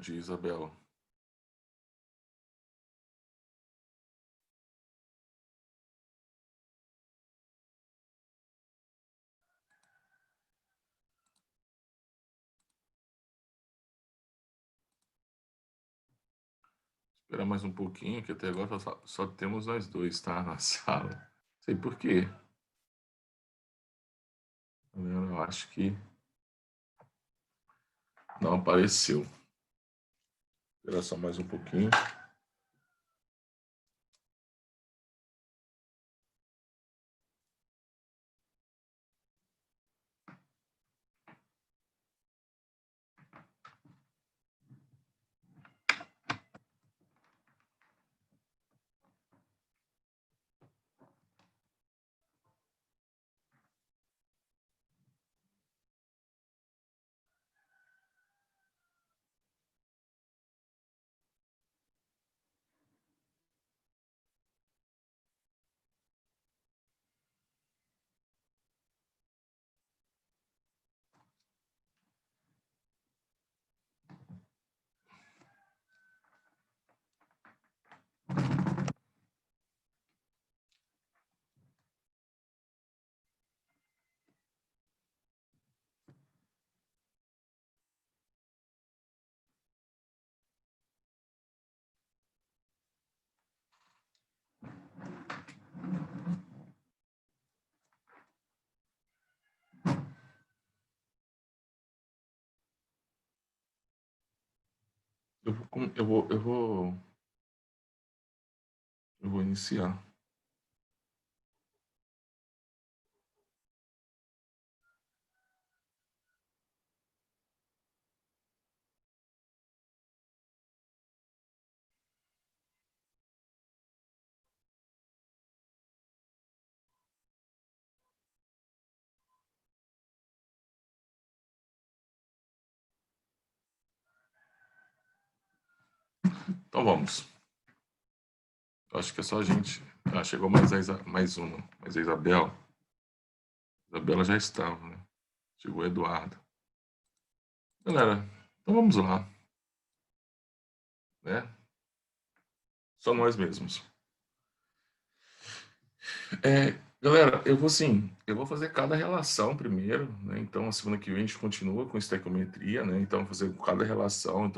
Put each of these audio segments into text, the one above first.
dia, Isabela. Esperar mais um pouquinho, que até agora só temos nós dois, tá? Na sala. Não sei por quê. Eu acho que não apareceu. Esperar só mais um pouquinho. Eu vou iniciar. Então vamos. Acho que é só a gente. Ah, chegou mais uma. Mas a Isabela. Isabela já estava, né? Chegou o Eduardo. Galera, então vamos lá. Né? Só nós mesmos. Galera, eu vou fazer cada relação primeiro, né? Então, a semana que vem a gente continua com estequiometria, né? Então, fazer cada relação,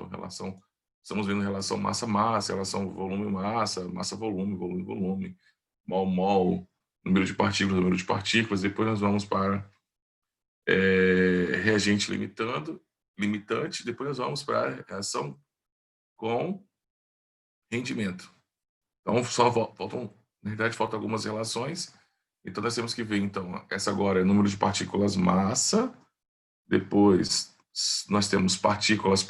estamos vendo relação massa-massa, relação volume-massa, massa-volume, volume-volume, mol-mol, número de partículas, depois nós vamos para reagente limitante, depois nós vamos para a reação com rendimento. Então, na verdade, faltam algumas relações. Então, nós temos que ver, então, essa agora é número de partículas massa, depois nós temos partículas,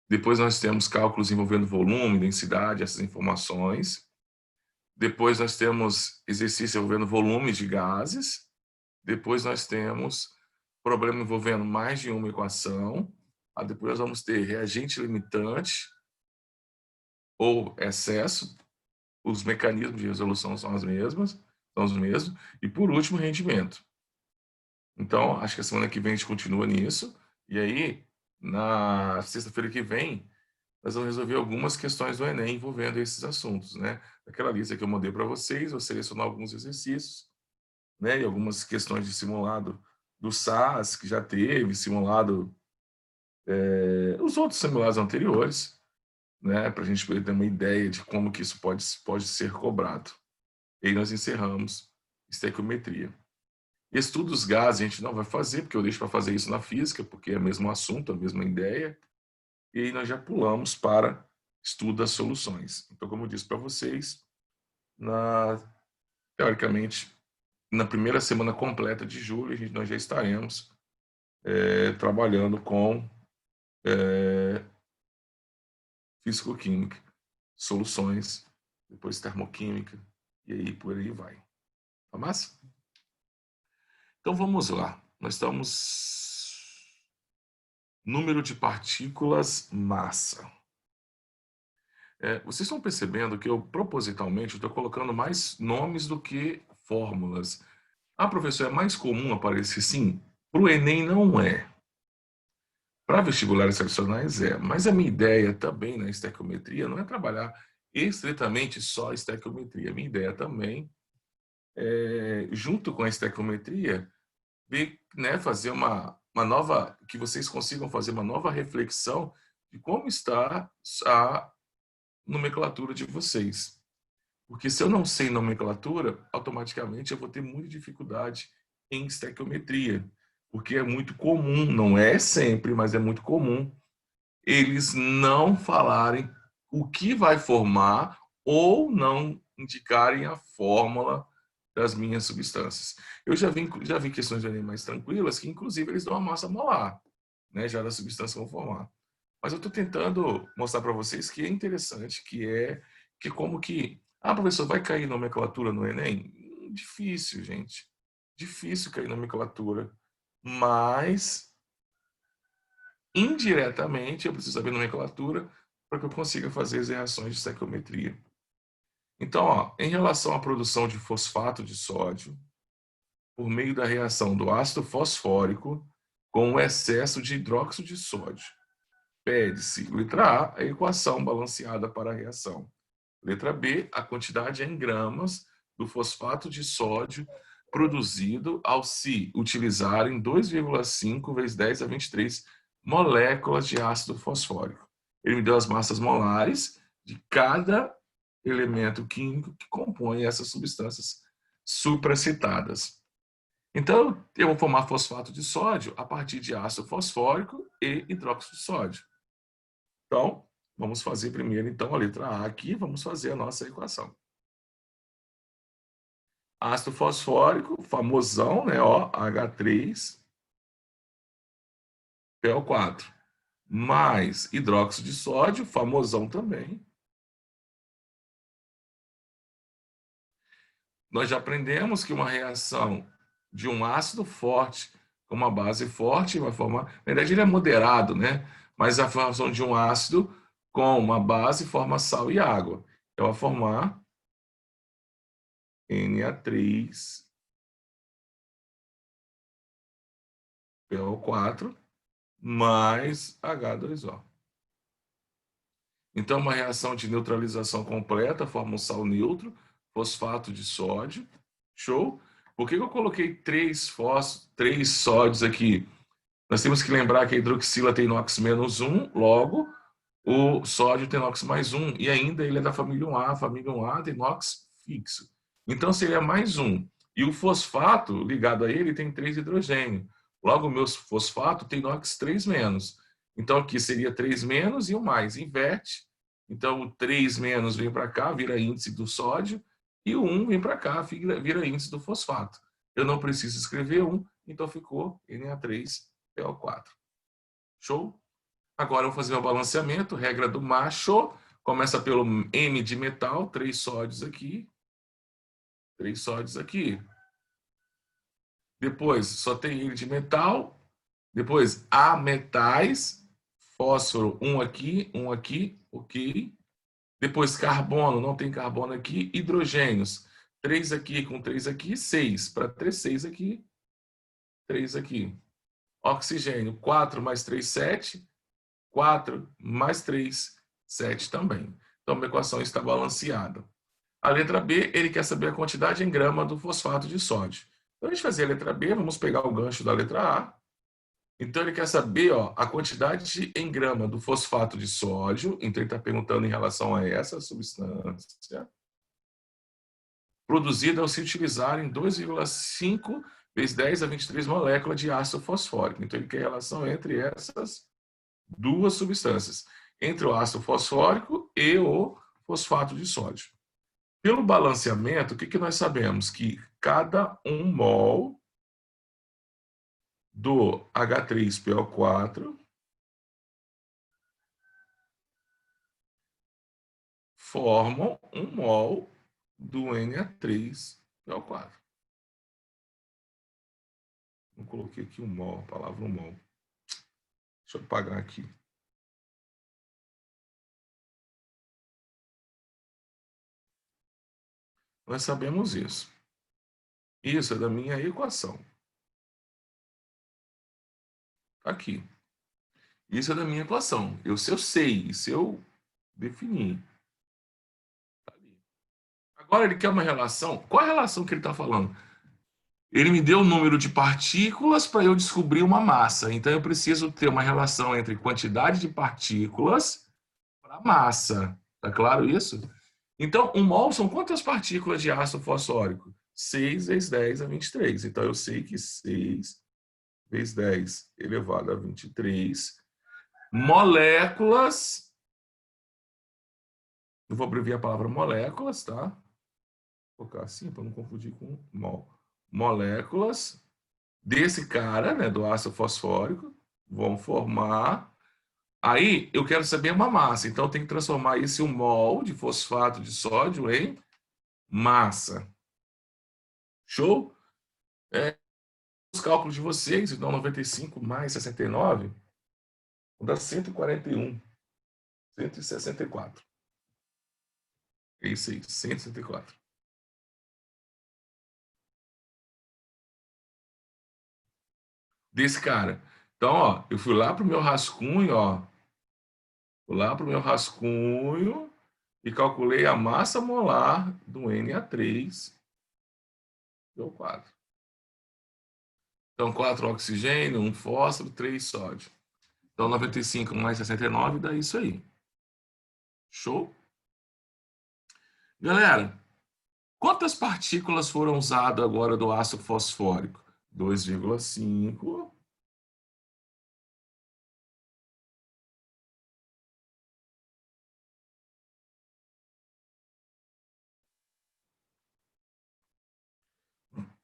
depois nós temos cálculos envolvendo volume, densidade, essas informações, depois nós temos exercício envolvendo volumes de gases, depois nós temos problema envolvendo mais de uma equação, depois nós vamos ter reagente limitante ou excesso, os mecanismos de resolução são os mesmos, e por último, rendimento. Então, acho que a semana que vem a gente continua nisso, e aí, na sexta-feira que vem, nós vamos resolver algumas questões do Enem envolvendo esses assuntos, né? Aquela lista que eu mandei para vocês, eu selecionar alguns exercícios, né? E algumas questões de simulado do SAS, que já teve, simulado, os outros simulados anteriores, né? Para a gente poder ter uma ideia de como que isso pode ser cobrado. E aí nós encerramos estequiometria. Estudo dos gases a gente não vai fazer, porque eu deixo para fazer isso na física, porque é o mesmo assunto, a mesma ideia. E aí nós já pulamos para estudo das soluções. Então, como eu disse para vocês, teoricamente, na primeira semana completa de julho, nós já estaremos trabalhando com físico-química, soluções, depois termoquímica, e aí por aí vai. Tá massa? Então vamos lá. Nós estamos número de partículas massa. Vocês estão percebendo que eu propositalmente estou colocando mais nomes do que fórmulas. Ah, professor, é mais comum aparecer sim? Para o Enem não é. Para vestibulares tradicionais mas a minha ideia também na estequiometria não é trabalhar estritamente só a estequiometria. A minha ideia também junto com a estequiometria, né, fazer uma nova, que vocês consigam fazer uma nova reflexão de como está a nomenclatura de vocês. Porque se eu não sei nomenclatura, automaticamente eu vou ter muita dificuldade em estequiometria, porque é muito comum, não é sempre, mas é muito comum, eles não falarem o que vai formar ou não indicarem a fórmula das minhas substâncias. Eu já vi questões de Enem mais tranquilas que, inclusive, eles dão a massa molar, né, já da substância que vão formar. Mas eu estou tentando mostrar para vocês que é interessante, que como que... Ah, professor, vai cair nomenclatura no Enem? Difícil, gente. Difícil cair nomenclatura. Mas, indiretamente, eu preciso saber nomenclatura para que eu consiga fazer as reações de estequiometria. Então, ó, em relação à produção de fosfato de sódio, por meio da reação do ácido fosfórico com o excesso de hidróxido de sódio, pede-se, letra A, a equação balanceada para a reação. Letra B, a quantidade em gramas do fosfato de sódio produzido ao se utilizarem 2,5 vezes 10 a 23 moléculas de ácido fosfórico. Ele me deu as massas molares de cada elemento químico que compõe essas substâncias supracitadas. Então, eu vou formar fosfato de sódio a partir de ácido fosfórico e hidróxido de sódio. Então, vamos fazer primeiro, então, a letra A aqui, vamos fazer a nossa equação. Ácido fosfórico, famosão, né, ó, H3PO4, mais hidróxido de sódio, famosão também. Nós já aprendemos que uma reação de um ácido forte com uma base forte vai formar... Na verdade, ele é moderado, né? Mas a formação de um ácido com uma base forma sal e água. Então, vai formar Na3PO4 mais H2O. Então, uma reação de neutralização completa forma um sal neutro, fosfato de sódio. Show? Por que eu coloquei três sódios aqui? Nós temos que lembrar que a hidroxila tem NOx-1, logo o sódio tem NOx mais 1, e ainda ele é da família 1A. A família 1A tem NOx fixo. Então, seria mais 1. E o fosfato, ligado a ele, tem 3 hidrogênio. Logo, o meu fosfato tem NOx 3 menos. Então, aqui seria 3 menos e o mais. Inverte. Então, o 3 menos vem para cá, vira índice do sódio, e o 1 vem para cá, vira índice do fosfato. Eu não preciso escrever 1, então ficou Na3PO4. Show? Agora eu vou fazer o balanceamento, regra do macho, começa pelo M de metal, 3 sódios aqui, 3 sódios aqui. Depois só tem N de metal, depois A metais, fósforo, um aqui, ok. Depois carbono, não tem carbono aqui, hidrogênios, 3 aqui com 3 aqui, 6, para 3, 6 aqui, 3 aqui. Oxigênio, 4 mais 3, 7, 4 mais 3, 7 também. Então, a equação está balanceada. A letra B, ele quer saber a quantidade em grama do fosfato de sódio. Então, a gente fazer a letra B, vamos pegar o gancho da letra A. Então, ele quer saber a quantidade em grama do fosfato de sódio. Então, ele está perguntando em relação a essa substância produzida ao se utilizarem 2,5 vezes 10 a 23 moléculas de ácido fosfórico. Então, ele quer a relação entre essas duas substâncias, entre o ácido fosfórico e o fosfato de sódio. Pelo balanceamento, o que nós sabemos? Que cada 1 mol do H3PO4 formam 1 mol do Na3PO4. Eu coloquei aqui 1 mol, a palavra 1 mol. Deixa eu apagar aqui. Nós sabemos isso. Isso é da minha equação. Aqui. Isso é da minha equação. Se eu sei, se eu definir. Agora ele quer uma relação. Qual é a relação que ele está falando? Ele me deu o número de partículas para eu descobrir uma massa. Então eu preciso ter uma relação entre quantidade de partículas para massa. Tá claro isso? Então, um mol são quantas partículas de ácido fosfórico? 6 vezes 10 a 23. Então eu sei que 6 vezes 10 elevado a 23 moléculas. Eu vou abreviar a palavra moléculas, tá? Vou colocar assim para não confundir com mol. Moléculas desse cara, né, do ácido fosfórico, vão formar. Aí eu quero saber uma massa, então eu tenho que transformar esse 1 mol de fosfato de sódio em massa. Show? Os cálculos de vocês, então 95 mais 69, dá 141, 164. É isso aí, 164. Desse cara. Então, ó, eu fui lá pro meu rascunho, ó. Fui lá pro meu rascunho e calculei a massa molar do Na3, deu 4. Então, 4 oxigênio, 1 fósforo, 3 sódio. Então, 95 mais 69 dá isso aí. Show? Galera, quantas partículas foram usadas agora do ácido fosfórico? 2,5.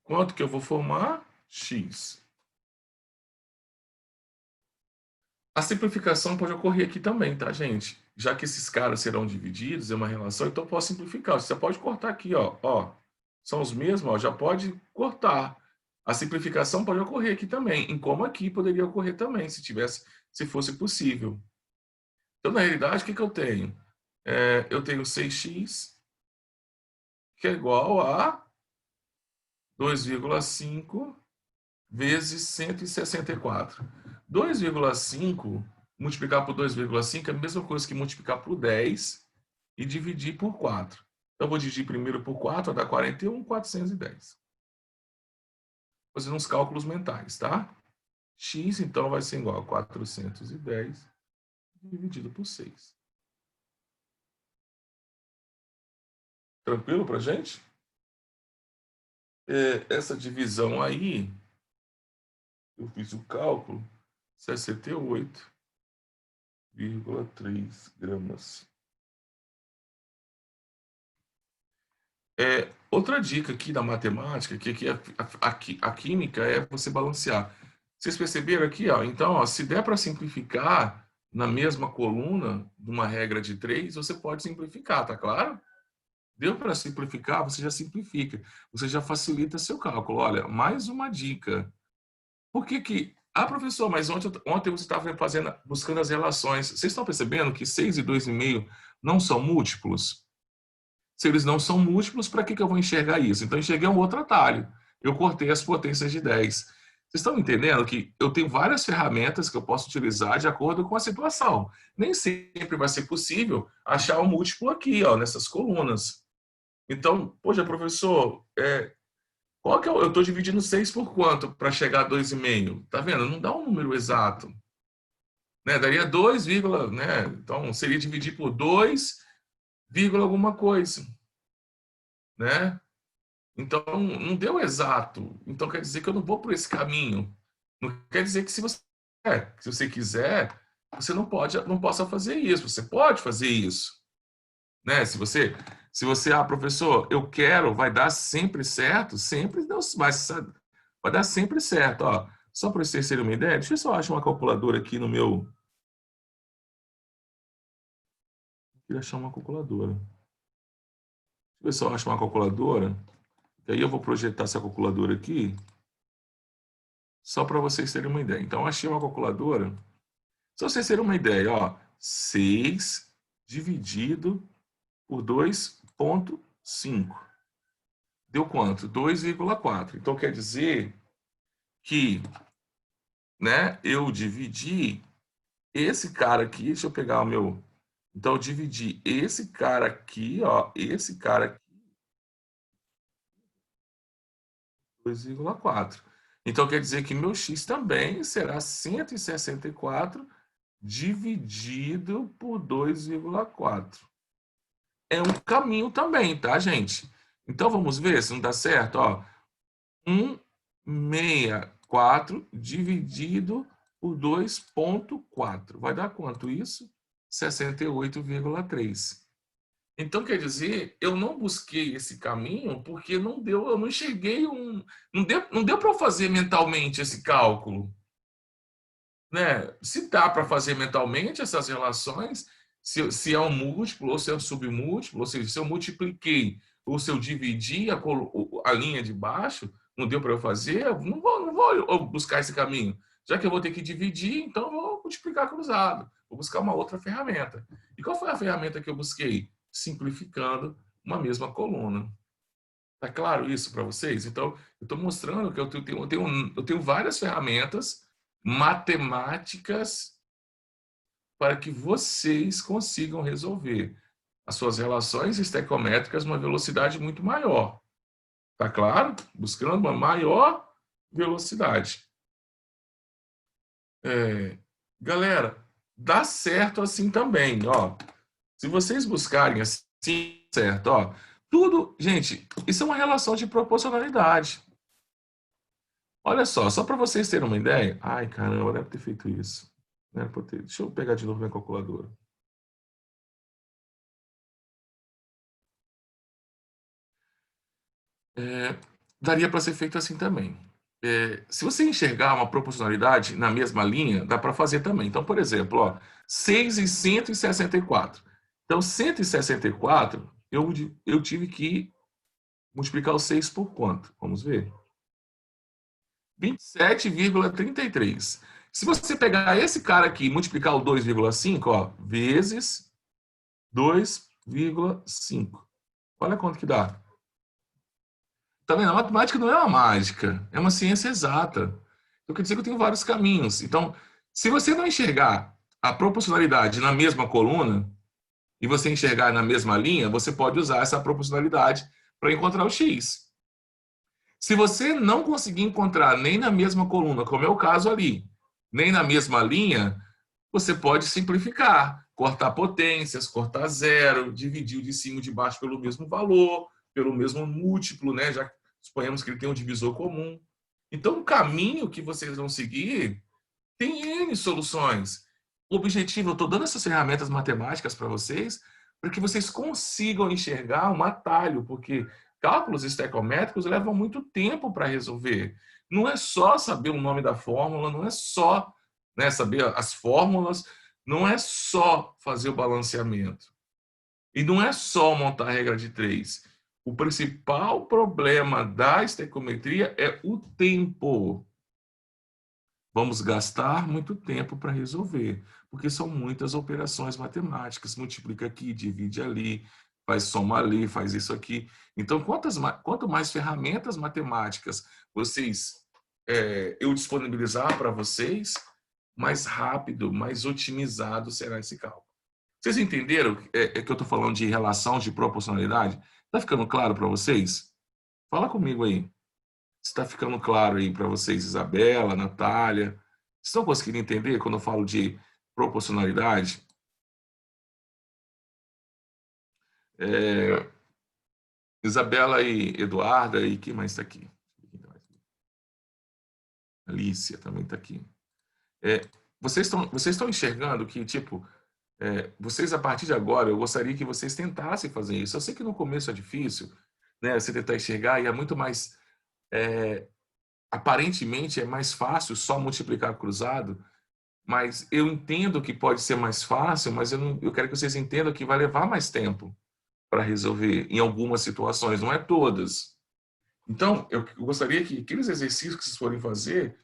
Quanto que eu vou formar? X. A simplificação pode ocorrer aqui também, tá, gente? Já que esses caras serão divididos, é uma relação, então eu posso simplificar. Você pode cortar aqui, ó. Ó, são os mesmos, ó, já pode cortar. A simplificação pode ocorrer aqui também, em como aqui poderia ocorrer também, se fosse possível. Então, na realidade, o que eu tenho? Eu tenho 6x, que é igual a 2,5 vezes 164. 2,5 multiplicar por 2,5 é a mesma coisa que multiplicar por 10 e dividir por 4. Então, eu vou dividir primeiro por 4, vai dar 41,410. Fazendo uns cálculos mentais, tá? X, então, vai ser igual a 410 dividido por 6. Tranquilo pra gente? Essa divisão aí, eu fiz o cálculo, 68,3 gramas. Outra dica aqui da matemática, que a química é você balancear. Vocês perceberam aqui, ó? Então, ó, se der para simplificar na mesma coluna, numa regra de 3, você pode simplificar, tá claro? Deu para simplificar, você já simplifica. Você já facilita seu cálculo. Olha, mais uma dica. Por que que... Ah, professor, mas ontem você estava buscando as relações. Vocês estão percebendo que 6 e 2,5 não são múltiplos? Se eles não são múltiplos, para que eu vou enxergar isso? Então, eu enxerguei um outro atalho. Eu cortei as potências de 10. Vocês estão entendendo que eu tenho várias ferramentas que eu posso utilizar de acordo com a situação. Nem sempre vai ser possível achar um múltiplo aqui, ó, nessas colunas. Então, poxa, professor, qual que eu estou dividindo 6 por quanto para chegar a 2,5? Tá vendo? Não dá um número exato. Né? Daria 2, né? Então, seria dividir por 2, alguma coisa. Né? Então, não deu exato. Então, quer dizer que eu não vou por esse caminho. Não quer dizer que se você quiser, você não possa fazer isso. Você pode fazer isso. Né? Se você, professor, eu quero, vai dar sempre certo, sempre vai dar sempre certo. Ó, só para vocês terem uma ideia, deixa eu só achar uma calculadora aqui no meu... Queria achar uma calculadora. Deixa eu ver se eu acho uma calculadora. E aí eu vou projetar essa calculadora aqui, só para vocês terem uma ideia. Então, achei uma calculadora. Só vocês terem uma ideia, ó, 6 dividido por 2,5. Deu quanto? 2,4. Então, quer dizer que, né, eu dividi esse cara aqui, deixa eu pegar o meu... Então, eu dividi esse cara aqui, ó, esse cara aqui, 2,4. Então, quer dizer que meu x também será 164 dividido por 2,4. É um caminho também, tá, gente? Então, vamos ver se não dá certo, ó. 164 dividido por 2,4. Vai dar quanto isso? 68,3. Então, quer dizer, eu não busquei esse caminho porque não deu, eu não enxerguei não deu para eu fazer mentalmente esse cálculo, né? Se dá para fazer mentalmente essas relações, se é um múltiplo ou se é um submúltiplo, ou seja, se eu multipliquei ou se eu dividi a linha de baixo, não deu para eu fazer, eu não vou buscar esse caminho. Já que eu vou ter que dividir, então eu vou multiplicar cruzado, vou buscar uma outra ferramenta. E qual foi a ferramenta que eu busquei? Simplificando uma mesma coluna. Tá claro isso para vocês? Então, eu estou mostrando que eu tenho várias ferramentas matemáticas para que vocês consigam resolver as suas relações estequiométricas numa velocidade muito maior. Tá claro? Buscando uma maior velocidade. Galera, dá certo assim também, ó. Se vocês buscarem assim, certo, ó, tudo, gente, isso é uma relação de proporcionalidade. Olha só para vocês terem uma ideia. Ai, caramba, deve ter feito isso. Né? Deixa eu pegar de novo minha calculadora. Daria para ser feito assim também. Se você enxergar uma proporcionalidade na mesma linha, dá para fazer também. Então, por exemplo, ó, 6 e 164. Então, 164, eu tive que multiplicar o 6 por quanto? Vamos ver. 27,33. Se você pegar esse cara aqui e multiplicar o 2,5, ó, vezes 2,5. Olha quanto que dá. Tá vendo? A matemática não é uma mágica, é uma ciência exata. Então quer dizer que eu tenho vários caminhos. Então, se você não enxergar a proporcionalidade na mesma coluna e você enxergar na mesma linha, você pode usar essa proporcionalidade para encontrar o x. Se você não conseguir encontrar nem na mesma coluna, como é o caso ali, nem na mesma linha, você pode simplificar, cortar potências, cortar zero, dividir o de cima e de baixo pelo mesmo valor, pelo mesmo múltiplo, né? Já que suponhamos que ele tem um divisor comum. Então, o caminho que vocês vão seguir tem N soluções. O objetivo, eu estou dando essas ferramentas matemáticas para vocês, para que vocês consigam enxergar um atalho, porque cálculos estequiométricos levam muito tempo para resolver. Não é só saber o nome da fórmula, não é só, né, saber as fórmulas, não é só fazer o balanceamento. E não é só montar a regra de 3. O principal problema da estequiometria é o tempo. Vamos gastar muito tempo para resolver, porque são muitas operações matemáticas. Multiplica aqui, divide ali, faz soma ali, faz isso aqui. Então, quanto mais ferramentas matemáticas eu disponibilizar para vocês, mais rápido, mais otimizado será esse cálculo. Vocês entenderam que eu estou falando de relação de proporcionalidade? Está ficando claro para vocês? Fala comigo aí. Está ficando claro aí para vocês, Isabela, Natália? Estão conseguindo entender quando eu falo de proporcionalidade? É, Isabela e Eduarda, e quem mais está aqui? Alicia também está aqui. Vocês estão enxergando que, tipo, vocês a partir de agora, eu gostaria que vocês tentassem fazer isso. Eu sei que no começo é difícil, né? Você tentar enxergar e é muito mais... aparentemente é mais fácil só multiplicar cruzado, mas eu entendo que pode ser mais fácil, mas eu quero que vocês entendam que vai levar mais tempo para resolver em algumas situações, não é todas. Então, eu gostaria que aqueles exercícios que vocês forem fazer,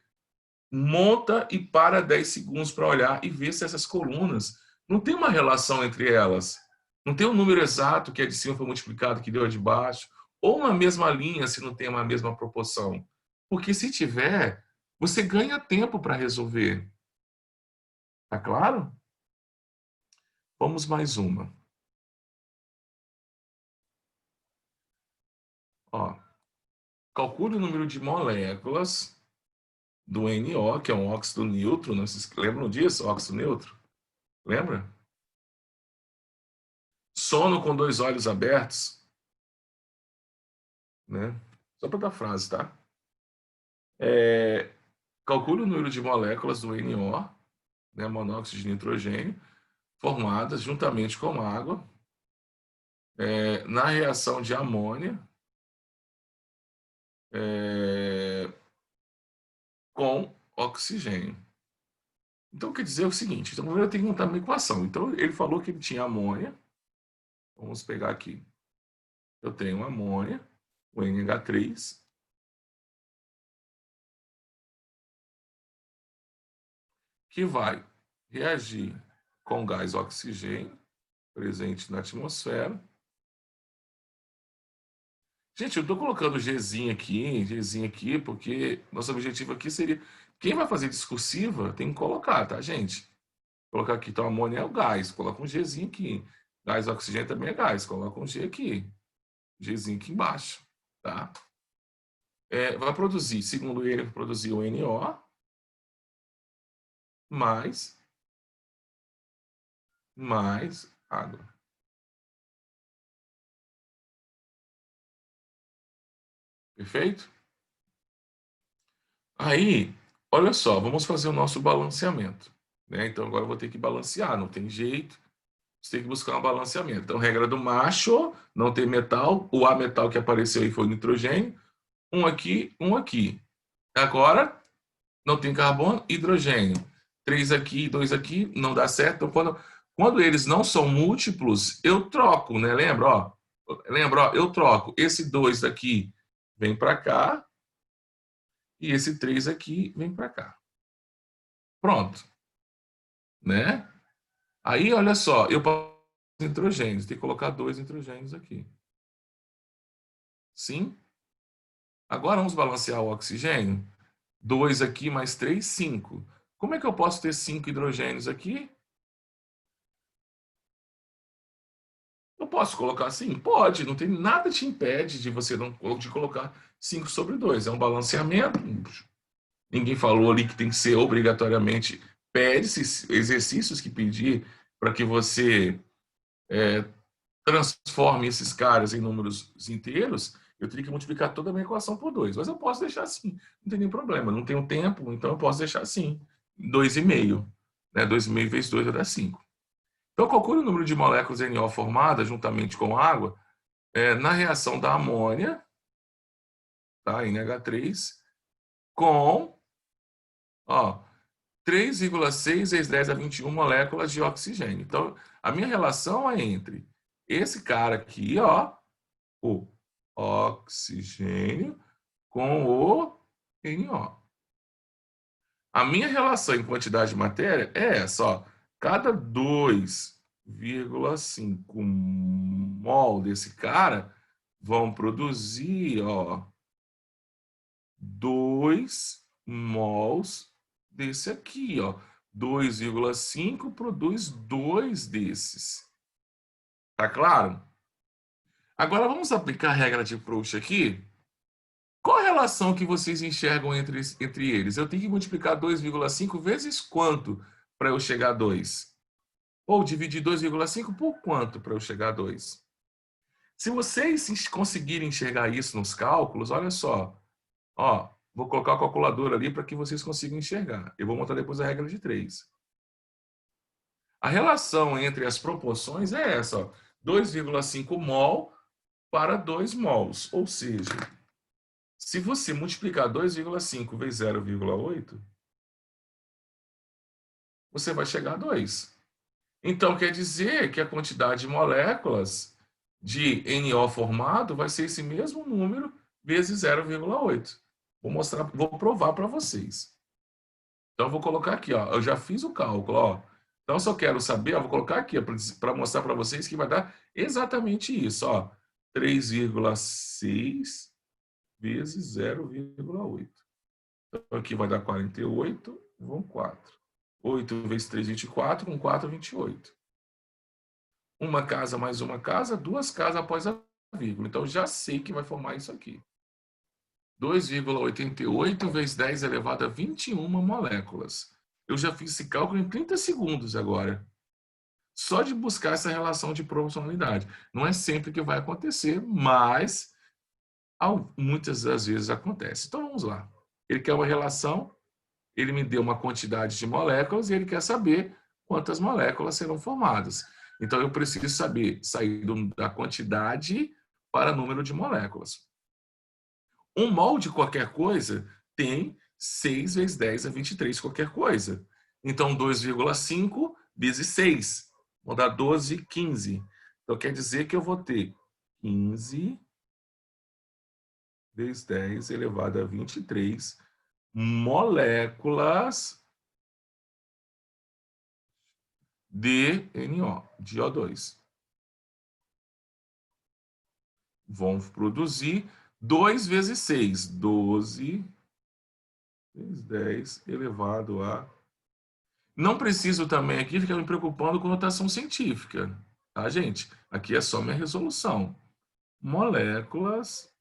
monta e para 10 segundos para olhar e ver se essas colunas não tem uma relação entre elas. Não tem um número exato que a de cima foi multiplicado que deu a de baixo, ou uma mesma linha se não tem uma mesma proporção. Porque se tiver, você ganha tempo para resolver. Tá claro? Vamos mais uma. Ó, calcule o número de moléculas do NO, que é um óxido neutro. Né? Vocês lembram disso? Óxido neutro? Lembra? Sono com 2 olhos abertos. Né? Só para dar frase, tá? Calcule o número de moléculas do NO, né, monóxido de nitrogênio, formadas juntamente com água, na reação de amônia com oxigênio. Então, quer dizer o seguinte, então, primeiro eu tenho que montar uma equação. Então, ele falou que ele tinha amônia. Vamos pegar aqui. Eu tenho amônia, o NH3, que vai reagir com gás oxigênio, presente na atmosfera. Gente, eu estou colocando Gzinho aqui, porque nosso objetivo aqui seria... Quem vai fazer discursiva tem que colocar, tá, gente? Colocar aqui, então, amônia é o gás, coloca um Gzinho aqui. Gás oxigênio também é gás, coloca um G aqui. Gzinho aqui embaixo, tá? Vai produzir, segundo ele, vai produzir o NO mais água. Perfeito? Aí, olha só, vamos fazer o nosso balanceamento. Né? Então, agora eu vou ter que balancear, não tem jeito. Você tem que buscar um balanceamento. Então, regra do macho, não tem metal. O A metal que apareceu aí foi o nitrogênio. Um aqui, um aqui. Agora, não tem carbono, hidrogênio. 3 aqui, 2 aqui, não dá certo. Então, quando eles não são múltiplos, eu troco, né? Lembra, ó? Lembra, ó? Eu troco. Esse 2 daqui vem para cá e esse 3 aqui vem para cá. Pronto. Né? Aí, olha só, eu posso nitrogênios, tem que colocar 2 nitrogênios aqui. Sim? Agora vamos balancear o oxigênio. 2 aqui mais 3, 5. Como é que eu posso ter 5 hidrogênios aqui? Eu posso colocar assim? Pode, não tem nada te impede de você não de colocar 5 sobre 2. É um balanceamento. Ninguém falou ali que tem que ser obrigatoriamente. Pede-se exercícios que pedir para que você transforme esses caras em números inteiros. Eu teria que multiplicar toda a minha equação por 2. Mas eu posso deixar assim. Não tem nenhum problema. Não tenho tempo, então eu posso deixar assim. 2,5. Né? 2,5 vezes 2 vai dar 5. Então, calcule o número de moléculas NO formadas juntamente com água na reação da amônia, tá, NH3, com 3,6 vezes 10 a 21 moléculas de oxigênio. Então, a minha relação é entre esse cara aqui, ó, o oxigênio, com o NO. A minha relação em quantidade de matéria é essa, ó. Cada 2,5 mol desse cara vão produzir, ó, 2 mols desse aqui, ó. 2,5 produz 2 desses. Tá claro? Agora vamos aplicar a regra de Proust aqui. Qual a relação que vocês enxergam entre eles? Eu tenho que multiplicar 2,5 vezes quanto para eu chegar a 2? Ou dividir 2,5 por quanto para eu chegar a 2? Se vocês conseguirem enxergar isso nos cálculos, olha só. Ó, vou colocar a calculadora ali para que vocês consigam enxergar. Eu vou montar depois a regra de 3. A relação entre as proporções é essa, ó, 2,5 mol para 2 mols. Ou seja, se você multiplicar 2,5 vezes 0,8, você vai chegar a 2. Então, quer dizer que a quantidade de moléculas de NO formado vai ser esse mesmo número vezes 0,8. Vou provar para vocês. Então, eu vou colocar aqui, ó. Eu já fiz o cálculo, ó. Então, se eu quero saber, eu vou colocar aqui para mostrar para vocês que vai dar exatamente isso, ó. 3,6 vezes 0,8. Então, aqui vai dar 48, vão 4. 8 vezes 3, 24. Com 4, 28. Uma casa mais uma casa, duas casas após a vírgula. Então, já sei que vai formar isso aqui. 2,88 vezes 10 elevado a 21 moléculas. Eu já fiz esse cálculo em 30 segundos agora. Só de buscar essa relação de proporcionalidade. Não é sempre que vai acontecer, mas muitas das vezes acontece. Então, vamos lá. Ele quer uma relação, ele me deu uma quantidade de moléculas e ele quer saber quantas moléculas serão formadas. Então, eu preciso sair da quantidade para número de moléculas. Um mol de qualquer coisa tem 6 vezes 10 a 23, qualquer coisa. Então, 2,5 vezes 6. Vou dar 12, 15. Então, quer dizer que eu vou ter 15 vezes 10 elevado a 23 moléculas de NO, de O2. Vão produzir 2 vezes 6, 12 vezes 10 elevado a... Não preciso também aqui ficar me preocupando com notação científica, tá, gente? Aqui é só minha resolução. Moléculas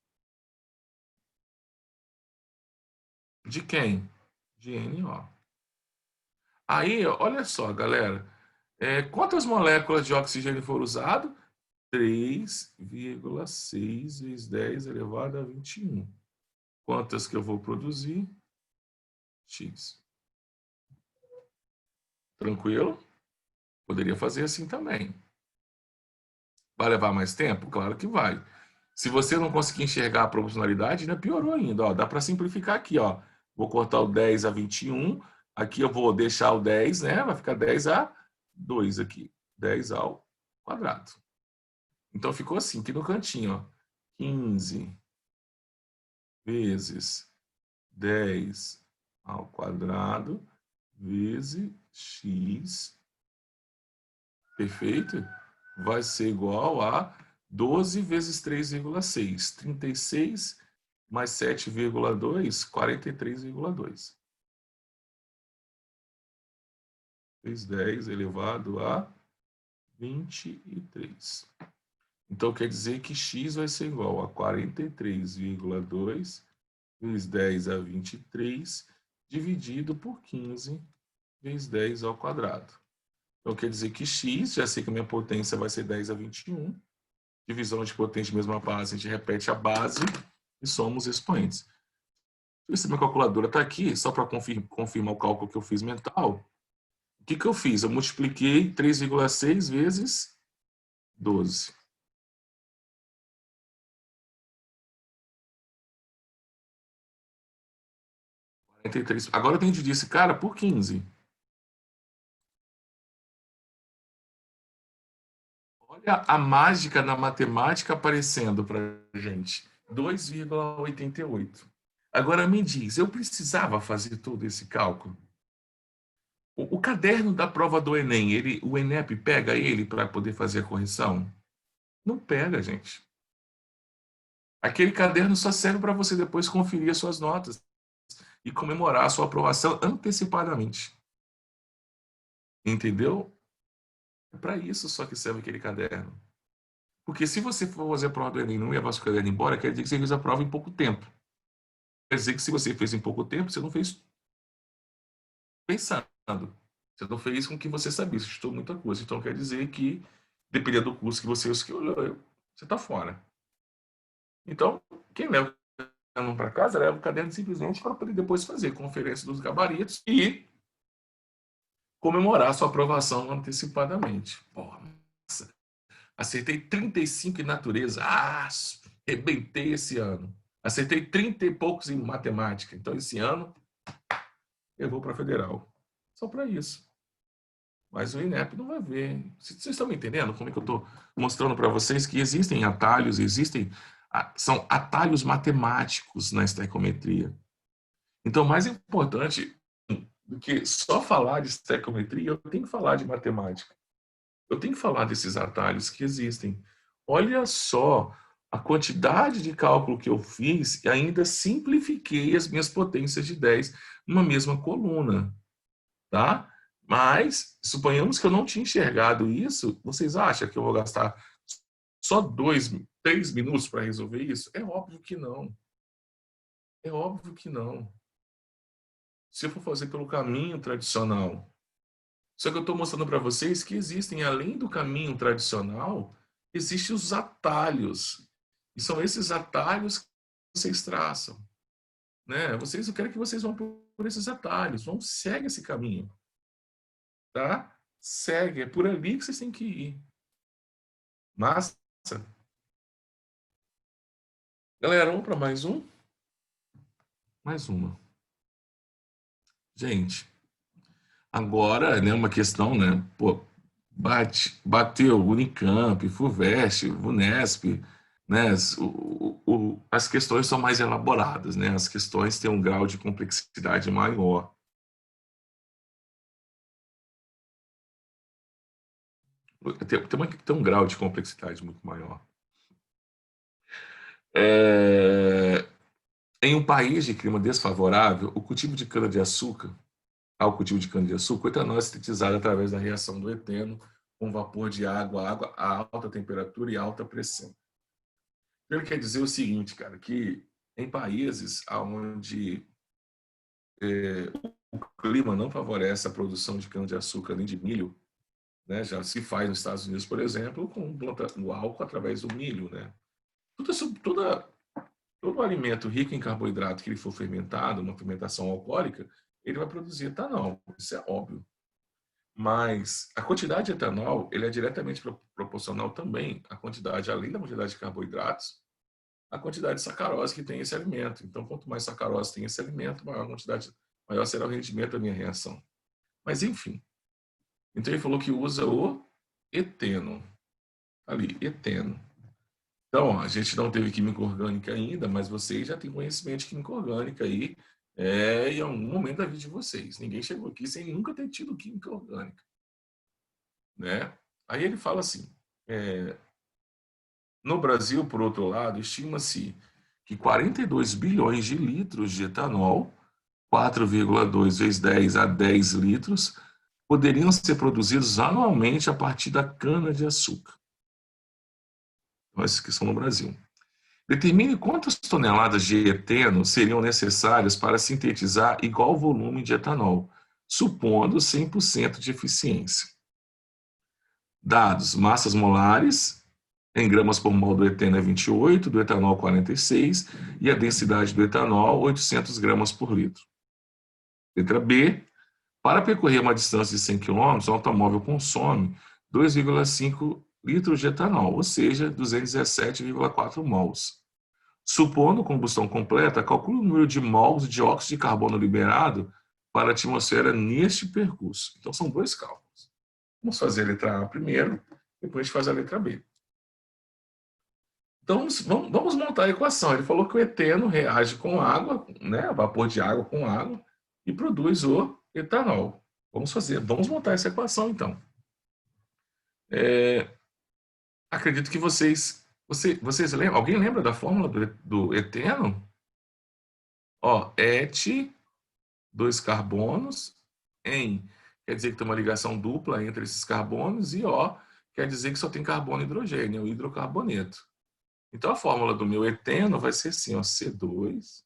de quem? De NO. Aí, olha só, galera. Quantas moléculas de oxigênio foram usadas? 3,6 vezes 10 elevado a 21. Quantas que eu vou produzir? X. Tranquilo? Poderia fazer assim também. Vai levar mais tempo? Claro que vai. Se você não conseguir enxergar a proporcionalidade, ainda piorou ainda. Ó, dá para simplificar aqui. Ó. Vou cortar o 10 a 21. Aqui eu vou deixar o 10, né? Vai ficar 10 a 2 aqui. 10 ao quadrado. Então ficou assim, aqui no cantinho. Ó. 15 vezes 10 ao quadrado vezes x. Perfeito? Vai ser igual a 12 vezes 3,6. 36 mais 7,2, 43,2. Vezes 10 elevado a 23. Então, quer dizer que x vai ser igual a 43,2 vezes 10 a 23, dividido por 15 vezes 10 ao quadrado. Então, quer dizer que x, já sei que a minha potência vai ser 10 a 21. Divisão de potência de mesma base, a gente repete a base e somos expoentes. Se minha calculadora está aqui, só para confirmar o cálculo que eu fiz mental, o que eu fiz? Eu multipliquei 3,6 vezes 12. Agora a gente disse, cara, por 15. Olha a mágica da matemática aparecendo para a gente. 2,88. Agora me diz, eu precisava fazer todo esse cálculo? O caderno da prova do Enem, o ENEP pega ele para poder fazer a correção? Não pega, gente. Aquele caderno só serve para você depois conferir as suas notas e comemorar a sua aprovação antecipadamente. Entendeu? É para isso só que serve aquele caderno. Porque se você for fazer a prova do Enem e não levar seu caderno embora, quer dizer que você fez a prova em pouco tempo. Quer dizer que se você fez em pouco tempo, você não fez pensando. Você não fez com o que você sabia, você estudou muita coisa. Então quer dizer que, dependendo do curso que você escolheu, você está fora. Então, quem leva o caderno para casa, leva o caderno simplesmente para poder depois fazer conferência dos gabaritos e comemorar sua aprovação antecipadamente. Porra, nossa, acertei 35 em natureza. Arrebentei esse ano. Acertei 30 e poucos em matemática. Então, esse ano, eu vou para a federal. Só para isso. Mas o INEP não vai ver. Vocês estão me entendendo como é que eu estou mostrando para vocês que existem atalhos, são atalhos matemáticos na estequiometria. Então, mais importante do que só falar de estequiometria, eu tenho que falar de matemática. Eu tenho que falar desses atalhos que existem. Olha só a quantidade de cálculo que eu fiz e ainda simplifiquei as minhas potências de 10 numa mesma coluna, tá? Mas, suponhamos que eu não tinha enxergado isso, vocês acham que eu vou gastar só 3 minutos para resolver isso? É óbvio que não. É óbvio que não. Se eu for fazer pelo caminho tradicional. Só que eu estou mostrando para vocês que existem, além do caminho tradicional, existem os atalhos. E são esses atalhos que vocês traçam. Né? Eu quero que vocês vão por esses atalhos. Vão, segue esse caminho. Tá? Segue. É por ali que vocês têm que ir. Massa. Galera, vamos para mais um? Mais uma. Gente, agora, né, uma questão, né? Pô, bateu Unicamp, FUVEST, VUNESP, né? As questões são mais elaboradas, né? As questões têm um grau de complexidade maior. Tem um grau de complexidade muito maior. Em um país de clima desfavorável, o cultivo de cana-de-açúcar, ao cultivo de cana-de-açúcar, o etanol é sintetizado através da reação do eteno com vapor de água a alta temperatura e alta pressão. Ele quer dizer o seguinte, cara, que em países onde o clima não favorece a produção de cana-de-açúcar nem de milho, né, já se faz nos Estados Unidos, por exemplo, com o álcool através do milho, né? Todo alimento rico em carboidrato que ele for fermentado, uma fermentação alcoólica, ele vai produzir etanol, isso é óbvio. Mas a quantidade de etanol, ele é diretamente proporcional também à quantidade, além da quantidade de carboidratos, a quantidade de sacarose que tem esse alimento. Então, quanto mais sacarose tem esse alimento, maior será o rendimento da minha reação. Mas, enfim. Então, ele falou que usa o eteno. Ali, eteno. Então, ó, a gente não teve química orgânica ainda, mas vocês já têm conhecimento de química orgânica aí em algum momento da vida de vocês. Ninguém chegou aqui sem nunca ter tido química orgânica. Né? Aí ele fala assim, no Brasil, por outro lado, estima-se que 42 bilhões de litros de etanol, 4,2 vezes 10 a 10 litros, poderiam ser produzidos anualmente a partir da cana-de-açúcar. Então, esses que são no Brasil. Determine quantas toneladas de eteno seriam necessárias para sintetizar igual volume de etanol, supondo 100% de eficiência. Dados: massas molares, em gramas por mol do eteno é 28, do etanol 46, e a densidade do etanol 800 gramas por litro. Letra B. Para percorrer uma distância de 100 km, o automóvel consome 2,5 litros de etanol, ou seja, 217,4 mols. Supondo combustão completa, calcule o número de mols de dióxido de carbono liberado para a atmosfera neste percurso. Então, são dois cálculos. Vamos fazer a letra A primeiro, depois a gente faz a letra B. Então, vamos montar a equação. Ele falou que o eteno reage com água, né, vapor de água com água, e produz o etanol. Vamos montar essa equação, então. Acredito que vocês lembram, alguém lembra da fórmula do eteno? Ó, dois carbonos, quer dizer que tem uma ligação dupla entre esses carbonos, e O quer dizer que só tem carbono e hidrogênio, é o hidrocarboneto. Então, a fórmula do meu eteno vai ser assim, ó, C2H4.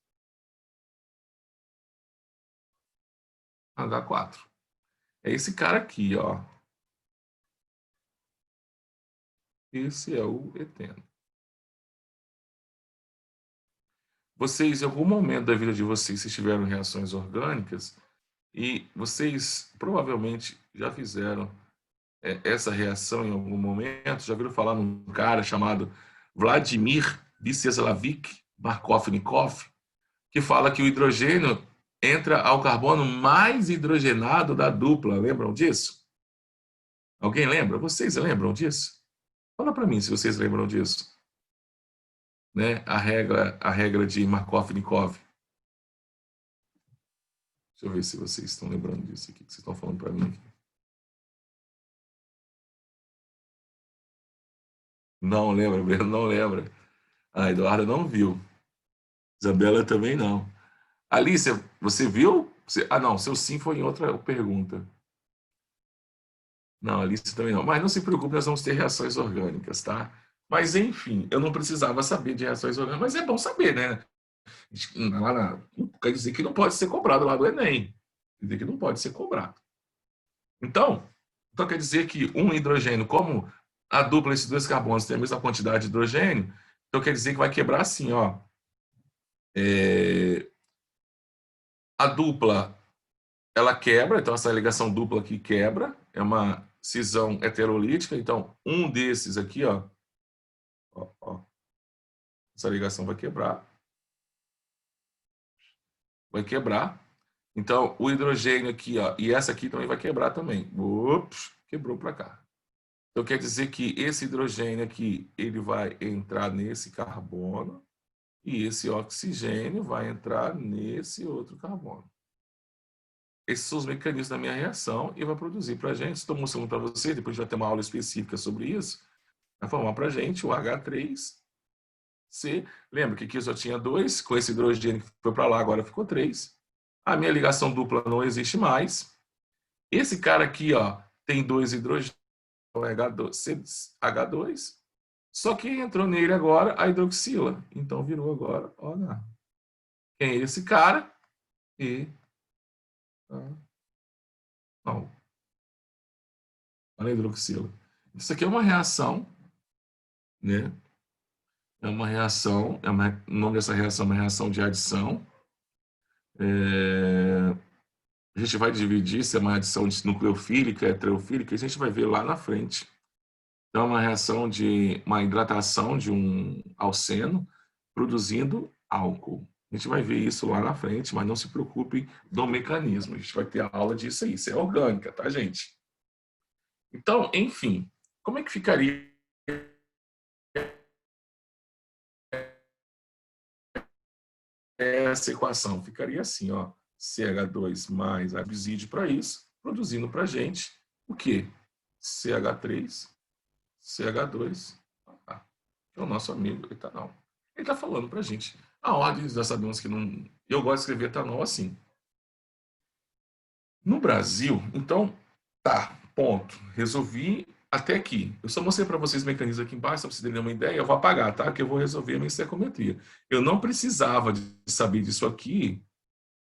É esse cara aqui, ó. Esse é o eteno. Vocês, em algum momento da vida de vocês, tiveram reações orgânicas e vocês provavelmente já fizeram essa reação em algum momento. Já viram falar num cara chamado Vladimir Vyacheslavic Markov-Nikov, que fala que o hidrogênio entra ao carbono mais hidrogenado da dupla. Lembram disso? Alguém lembra? Vocês lembram disso? Fala para mim se vocês lembram disso. Né? A regra de Markov-Nikov. Deixa eu ver se vocês estão lembrando disso aqui que vocês estão falando para mim. Não lembra, Breno? Não lembra. A Eduarda não viu. Isabela também não. Alice, você viu? Ah, não, seu sim foi em outra pergunta. Não, a lista também não. Mas não se preocupe, nós vamos ter reações orgânicas, tá? Mas, enfim, eu não precisava saber de reações orgânicas, mas é bom saber, né? Quer dizer que não pode ser cobrado lá do Enem. Quer dizer que não pode ser cobrado. Então quer dizer que um hidrogênio, como a dupla desses dois carbonos tem a mesma quantidade de hidrogênio, então quer dizer que vai quebrar assim, ó. A dupla, ela quebra, então essa ligação dupla aqui quebra, é uma cisão heterolítica, então um desses aqui, ó, essa ligação vai quebrar. Vai quebrar. Então, o hidrogênio aqui, ó, e essa aqui também vai quebrar também. Ups, quebrou para cá. Então, quer dizer que esse hidrogênio aqui, ele vai entrar nesse carbono e esse oxigênio vai entrar nesse outro carbono. Esses são os mecanismos da minha reação e vai produzir para a gente. Estou mostrando para você, depois a gente vai ter uma aula específica sobre isso, vai formar para a gente o H3C. Lembra que aqui eu só tinha 2, com esse hidrogênio que foi para lá, agora ficou 3. A minha ligação dupla não existe mais. Esse cara aqui, ó, tem 2 hidrogênios, H2, só que entrou nele agora a hidroxila. Então virou agora, olha, quem é esse cara? E não, olha a hidroxila. Isso aqui é uma reação, né? É uma reação, o nome dessa reação é uma reação de adição. A gente vai dividir se é uma adição nucleofílica, heterofílica, e a gente vai ver lá na frente. Então, é uma reação de uma hidratação de um alceno produzindo álcool. A gente vai ver isso lá na frente, mas não se preocupe do mecanismo. A gente vai ter aula disso aí. Isso é orgânica, tá, gente? Então, enfim, como é que ficaria essa equação? Ficaria assim, ó, CH2 mais absídio para isso, produzindo para a gente o quê? CH3, CH2, que é o nosso amigo etanol. Ele está falando para a gente. A ordem, nós sabemos que não... Eu gosto de escrever etanol assim. No Brasil, então, tá, ponto. Resolvi até aqui. Eu só mostrei para vocês o mecanismo aqui embaixo, só para vocês terem uma ideia. Eu vou apagar, tá? Que eu vou resolver a minha estequiometria. Eu não precisava de saber disso aqui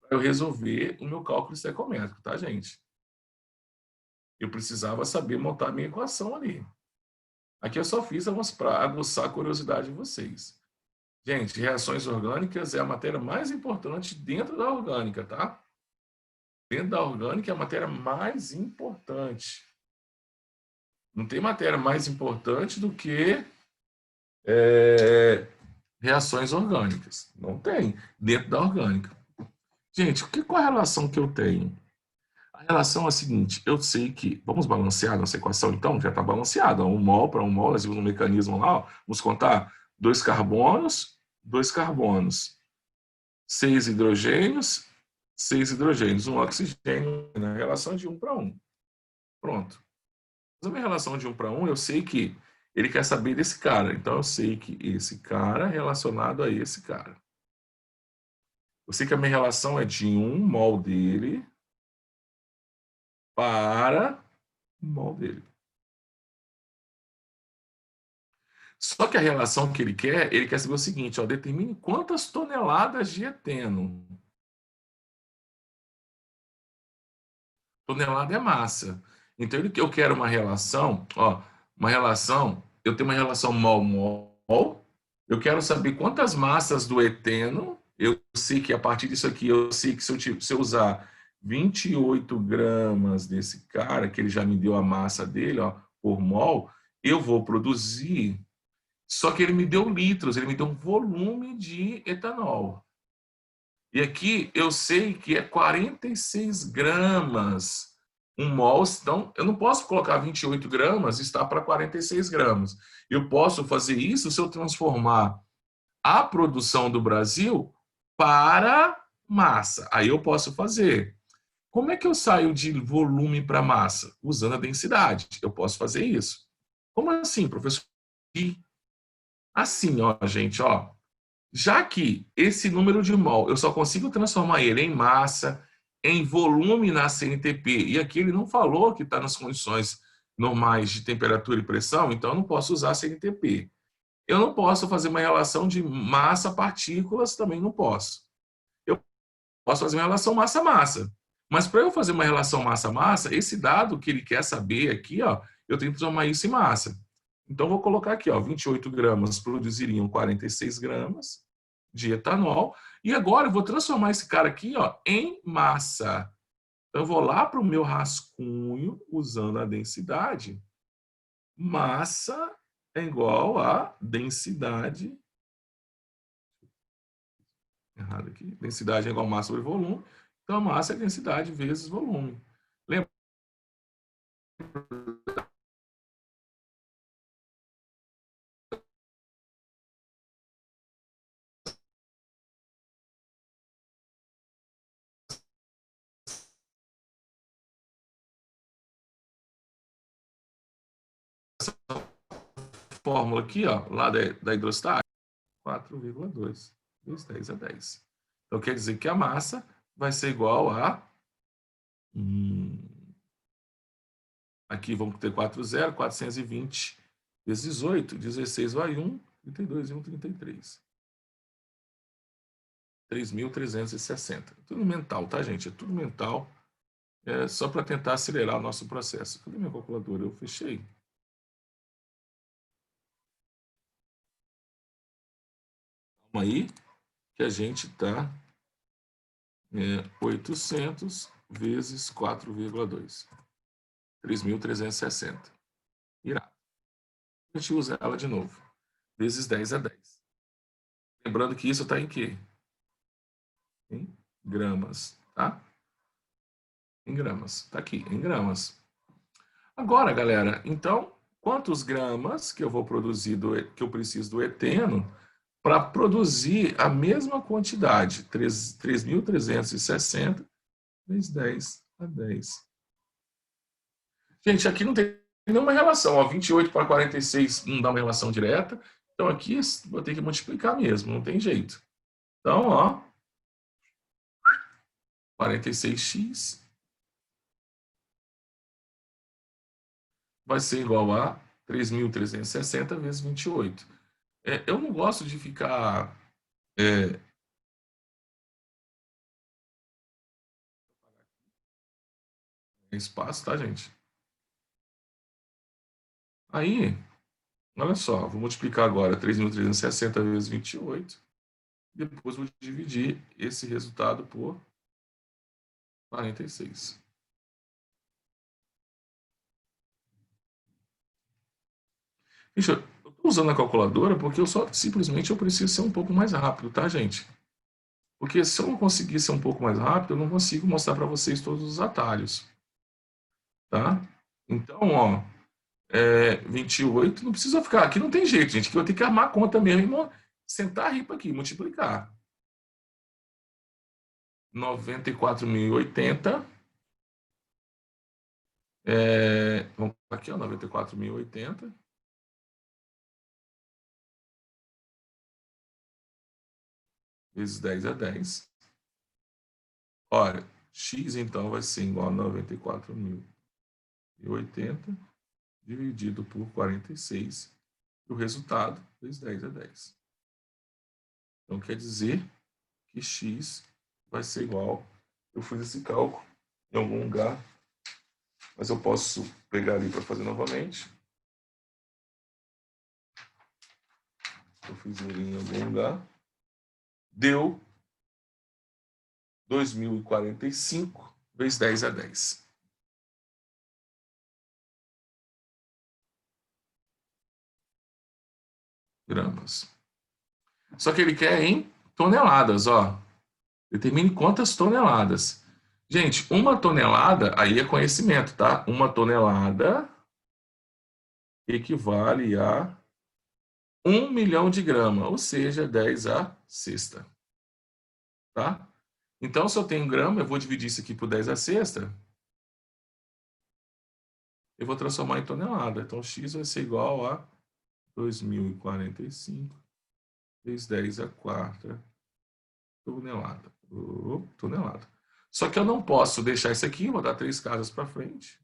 para eu resolver o meu cálculo estequiométrico, tá, gente? Eu precisava saber montar a minha equação ali. Aqui eu só fiz para aguçar a curiosidade de vocês. Gente, reações orgânicas é a matéria mais importante dentro da orgânica, tá? Dentro da orgânica é a matéria mais importante. Não tem matéria mais importante do que reações orgânicas. Não tem, dentro da orgânica. Gente, qual a relação que eu tenho? A relação é a seguinte, eu sei que... Vamos balancear nossa equação, então? Já está balanceada. 1 mol para 1 mol, nós vimos um mecanismo lá, ó, vamos contar 2 carbonos, 6 hidrogênios, 6 hidrogênios, 1 oxigênio, na relação de 1 para 1. Pronto. Mas a minha relação de 1 para 1, eu sei que ele quer saber desse cara. Então, eu sei que esse cara é relacionado a esse cara. Eu sei que a minha relação é de 1 mol dele para 1 mol dele. Só que a relação que ele quer saber o seguinte, ó, determine quantas toneladas de eteno. Tonelada é massa. Então, eu quero uma relação, ó, eu tenho uma relação mol-mol, eu quero saber quantas massas do eteno, eu sei que a partir disso aqui, eu sei que se eu usar 28 gramas desse cara, que ele já me deu a massa dele, ó, por mol, eu vou produzir, só que ele me deu litros, ele me deu um volume de etanol. E aqui eu sei que é 46 gramas um mol, então eu não posso colocar 28 gramas e estar para 46 gramas. Eu posso fazer isso se eu transformar a produção do Brasil para massa. Aí eu posso fazer. Como é que eu saio de volume para massa? Usando a densidade. Eu posso fazer isso. Como assim, professor? Assim, ó, gente, ó. Já que esse número de mol, eu só consigo transformar ele em massa, em volume na CNTP, e aqui ele não falou que está nas condições normais de temperatura e pressão, então eu não posso usar CNTP. Eu não posso fazer uma relação de massa-partículas, também não posso. Eu posso fazer uma relação massa-massa. Mas para eu fazer uma relação massa-massa, esse dado que ele quer saber aqui, ó, eu tenho que transformar isso em massa. Então, vou colocar aqui, ó, 28 gramas produziriam 46 gramas de etanol. E agora eu vou transformar esse cara aqui, ó, em massa. Então, eu vou lá para o meu rascunho, usando a densidade. Massa é igual a densidade. Errado aqui. Densidade é igual a massa sobre volume. Então, a massa é densidade vezes volume. Lembra? Essa fórmula aqui, ó, lá da hidrostática, 4,2 vezes 10 a 10. Então, quer dizer que a massa vai ser igual a... aqui vamos ter 4 zero, 420 vezes 8, 16 vai 1, 32 e 1, 33. 3.360. Tudo mental, tá, gente? É tudo mental. É só para tentar acelerar o nosso processo. Cadê minha calculadora? Eu fechei. Calma aí, que a gente está 800 vezes 4,2. 3.360. Irado. A gente usa ela de novo. Vezes 10 a 10. Lembrando que isso está em quê? Em gramas, tá? Em gramas. Está aqui, em gramas. Agora, galera, então, quantos gramas que eu vou produzir, que eu preciso do eteno para produzir a mesma quantidade? 3.360 vezes 10 a 10. Gente, aqui não tem nenhuma relação. Ó, 28 para 46 não dá uma relação direta. Então, aqui vou ter que multiplicar mesmo, não tem jeito. Então, ó, 46x vai ser igual a 3.360 vezes 28. Eu não gosto de ficar... espaço, tá, gente? Aí, olha só, vou multiplicar agora 3.360 vezes 28. Depois vou dividir esse resultado por 46. Gente, eu estou usando a calculadora porque simplesmente eu preciso ser um pouco mais rápido, tá, gente? Porque se eu não conseguir ser um pouco mais rápido, eu não consigo mostrar para vocês todos os atalhos, tá? Então, ó, 28, não precisa ficar, aqui não tem jeito, gente, que eu tenho que armar a conta mesmo, sentar a ripa aqui, multiplicar. 94.080, vamos aqui, ó, 94.080 vezes 10 a 10. Olha, x então vai ser igual a 94.080 dividido por 46, e o resultado vezes 10 a 10. Então quer dizer que x vai ser igual, eu fiz esse cálculo em algum lugar, mas eu posso pegar ali para fazer novamente. Eu fiz ele em algum lugar. Deu 2.045 vezes 10 a 10. Gramas. Só que ele quer em toneladas, ó. Determine quantas toneladas. Gente, uma tonelada, aí é conhecimento, tá? Uma tonelada equivale a 1 milhão de gramas, ou seja, 10 a sexta. Tá? Então, se eu tenho grama, eu vou dividir isso aqui por 10 a sexta. Eu vou transformar em tonelada. Então, x vai ser igual a 2.045 vezes 10 a quarta tonelada. Tonelada. Só que eu não posso deixar isso aqui, vou dar 3 casas para frente.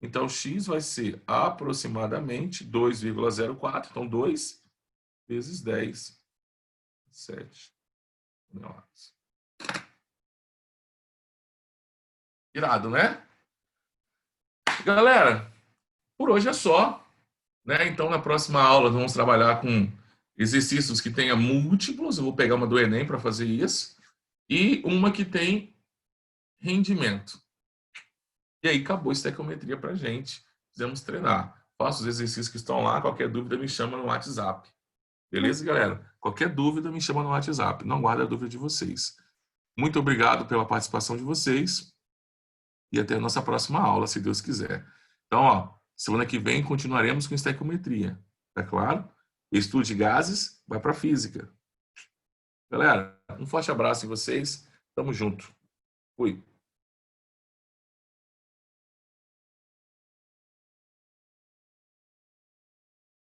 Então, x vai ser aproximadamente 2,04. Então, 2 vezes 10, 7 toneladas. Irado, né? Galera, por hoje é só, né? Então, na próxima aula, nós vamos trabalhar com exercícios que tenha múltiplos. Eu vou pegar uma do Enem para fazer isso. E uma que tem rendimento. E aí, acabou a estequiometria para a gente. Fizemos treinar. Faça os exercícios que estão lá. Qualquer dúvida, me chama no WhatsApp. Beleza, galera? Qualquer dúvida, me chama no WhatsApp. Não guarda a dúvida de vocês. Muito obrigado pela participação de vocês. E até a nossa próxima aula, se Deus quiser. Então, ó, semana que vem continuaremos com estequiometria. Tá claro? Estudo de gases vai para física. Galera, um forte abraço em vocês. Tamo junto. Fui.